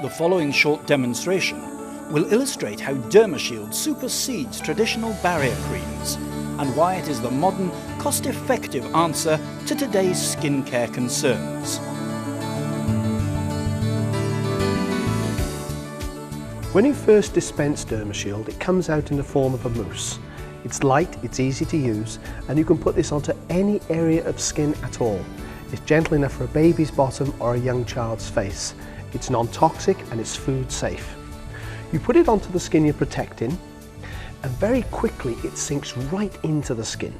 The following short demonstration will illustrate how Derma Shield supersedes traditional barrier creams and why it is the modern, cost-effective answer to today's skincare concerns. When you first dispense Derma Shield, it comes out in the form of a mousse. It's light, it's easy to use, and you can put this onto any area of skin at all. It's gentle enough for a baby's bottom or a young child's face. It's non-toxic and it's food safe. You put it onto the skin you're protecting, and very quickly it sinks right into the skin.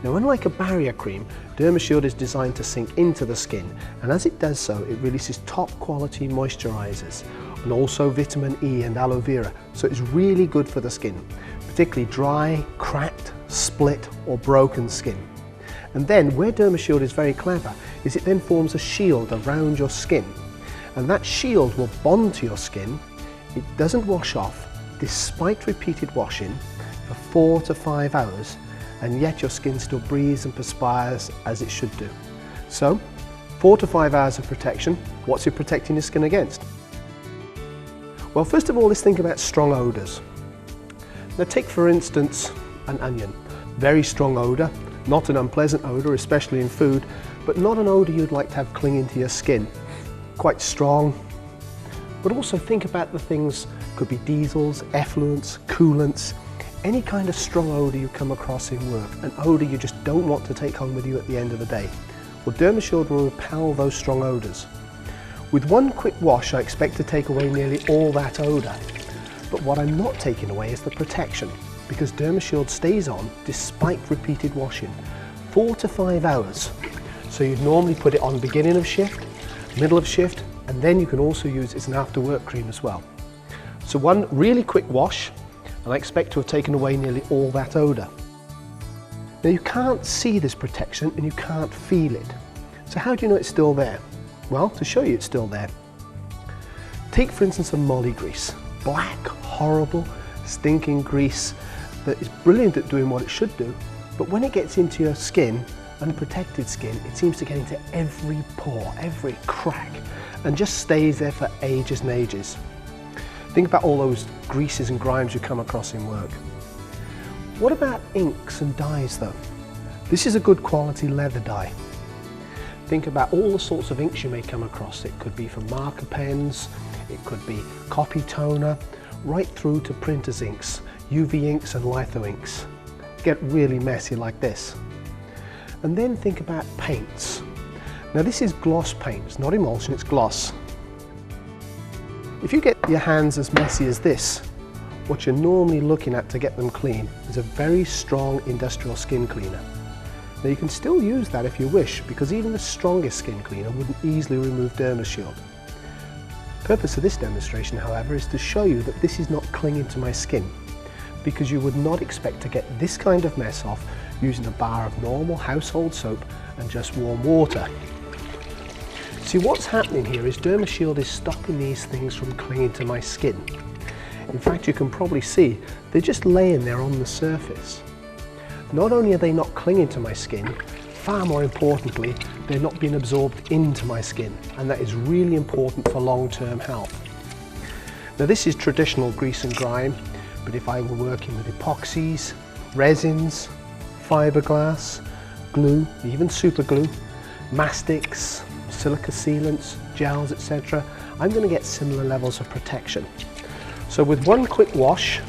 Now, unlike a barrier cream, Derma Shield is designed to sink into the skin, and as it does so, it releases top quality moisturizers and also vitamin E and aloe vera, so it's really good for the skin, particularly dry, cracked, split or broken skin. And then where Derma Shield is very clever is it then forms a shield around your skin, and that shield will bond to your skin. It doesn't wash off despite repeated washing for 4 to 5 hours, and yet your skin still breathes and perspires as it should do. So 4 to 5 hours of protection. What's it protecting your skin against? Well, first of all, let's think about strong odors. Now take for instance an onion. Very strong odor, not an unpleasant odor, especially in food, but not an odor you'd like to have clinging to your skin. Quite strong. But also think about the things, could be diesels, effluents, coolants, any kind of strong odor you come across in work, an odor you just don't want to take home with you at the end of the day. Well, Derma Shield will repel those strong odors. With one quick wash, I expect to take away nearly all that odor. But what I'm not taking away is the protection, because Derma Shield stays on despite repeated washing, 4 to 5 hours. So you'd normally put it on beginning of shift, middle of shift, and then you can also use it as an after work cream as well. So one really quick wash, and I expect to have taken away nearly all that odor. Now you can't see this protection and you can't feel it. So how do you know it's still there? Well, to show you it's still there, take for instance a molly grease. Black, horrible, stinking grease that is brilliant at doing what it should do, but when it gets into your skin, unprotected skin, it seems to get into every pore, every crack, and just stays there for ages and ages. Think about all those greases and grimes you come across in work. What about inks and dyes though? This is a good quality leather dye. Think about all the sorts of inks you may come across. It could be from marker pens, it could be copy toner, right through to printer's inks, UV inks and litho inks. Get really messy like this. And then think about paints. Now this is gloss paint, it's not emulsion, it's gloss. If you get your hands as messy as this, what you're normally looking at to get them clean is a very strong industrial skin cleaner. Now you can still use that if you wish, because even the strongest skin cleaner wouldn't easily remove Derma Shield. The purpose of this demonstration, however, is to show you that this is not clinging to my skin, because you would not expect to get this kind of mess off using a bar of normal household soap and just warm water. See, what's happening here is Derma Shield is stopping these things from clinging to my skin. In fact, you can probably see they're just laying there on the surface. Not only are they not clinging to my skin, far more importantly, they're not being absorbed into my skin, and that is really important for long-term health. Now this is traditional grease and grime, but if I were working with epoxies, resins, fiberglass, glue, even super glue, mastics, silica sealants, gels, etc., I'm going to get similar levels of protection. So with one quick wash,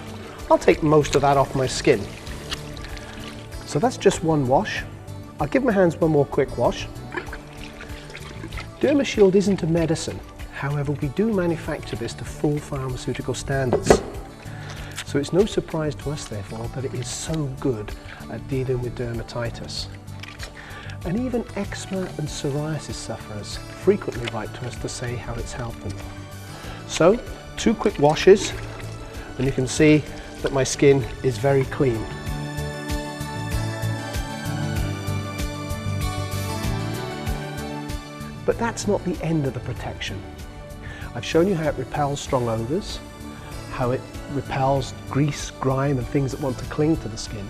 I'll take most of that off my skin. So that's just one wash. I'll give my hands one more quick wash. Derma Shield isn't a medicine. However, we do manufacture this to full pharmaceutical standards. So it's no surprise to us, therefore, that it is so good at dealing with dermatitis. And even eczema and psoriasis sufferers frequently write to us to say how it's helped them. So, 2 quick washes, and you can see that my skin is very clean. But that's not the end of the protection. I've shown you how it repels strong odors, how it repels grease, grime and things that want to cling to the skin.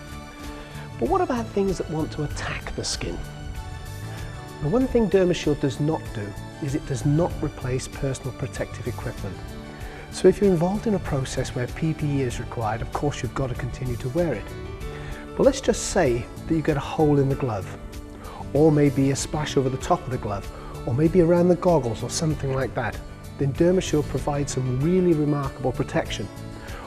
But what about things that want to attack the skin? And one thing Derma Shield does not do is it does not replace personal protective equipment. So if you're involved in a process where PPE is required, of course you've got to continue to wear it. But let's just say that you get a hole in the glove, or maybe a splash over the top of the glove, or maybe around the goggles or something like that. Then Derma Shield provides some really remarkable protection.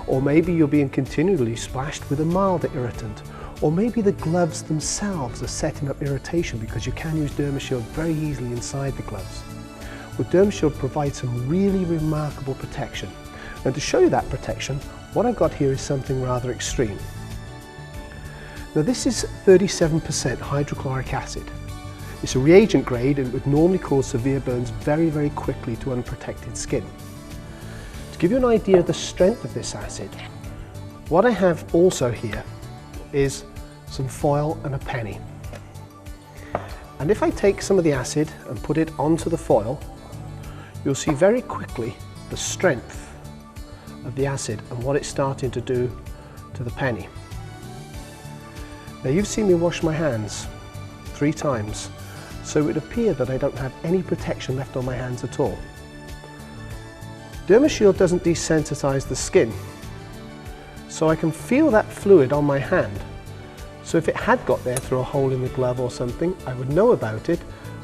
Or maybe you're being continually splashed with a milder irritant, or maybe the gloves themselves are setting up irritation, because you can use Derma Shield very easily inside the gloves. Well, Derma Shield provides some really remarkable protection. And to show you that protection, what I've got here is something rather extreme. Now this is 37% hydrochloric acid. It's a reagent grade and it would normally cause severe burns very, very quickly to unprotected skin. To give you an idea of the strength of this acid, what I have also here is some foil and a penny. And if I take some of the acid and put it onto the foil, you'll see very quickly the strength of the acid and what it's starting to do to the penny. Now you've seen me wash my hands 3 times, so it would appear that I don't have any protection left on my hands at all. Derma Shield doesn't desensitize the skin, so I can feel that fluid on my hand. So if it had got there through a hole in the glove or something, I would know about it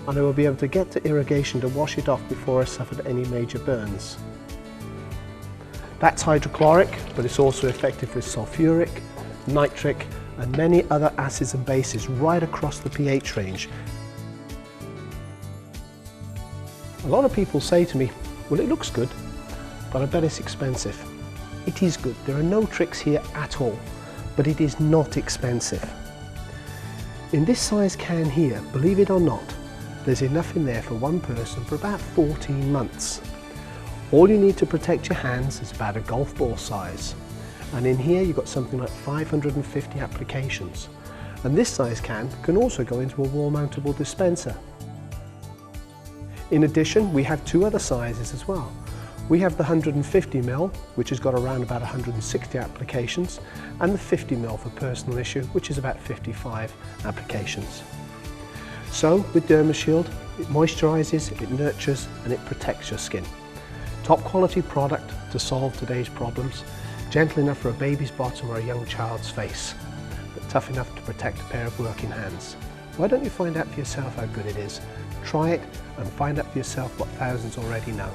and I will be able to get to irrigation to wash it off before I suffered any major burns. That's hydrochloric, but it's also effective with sulfuric, nitric and many other acids and bases right across the pH range. A lot of people say to me, well, it looks good, but I bet it's expensive. It is good, there are no tricks here at all, but it is not expensive. In this size can here, believe it or not, there's enough in there for one person for about 14 months. All you need to protect your hands is about a golf ball size. And in here you've got something like 550 applications. And this size can also go into a wall mountable dispenser. In addition, we have 2 other sizes as well. We have the 150ml, which has got around about 160 applications, and the 50ml for personal issue, which is about 55 applications. So with Derma Shield, it moisturizes, it nurtures, and it protects your skin. Top quality product to solve today's problems, gentle enough for a baby's bottom or a young child's face, but tough enough to protect a pair of working hands. Why don't you find out for yourself how good it is? Try it and find out for yourself what thousands already know.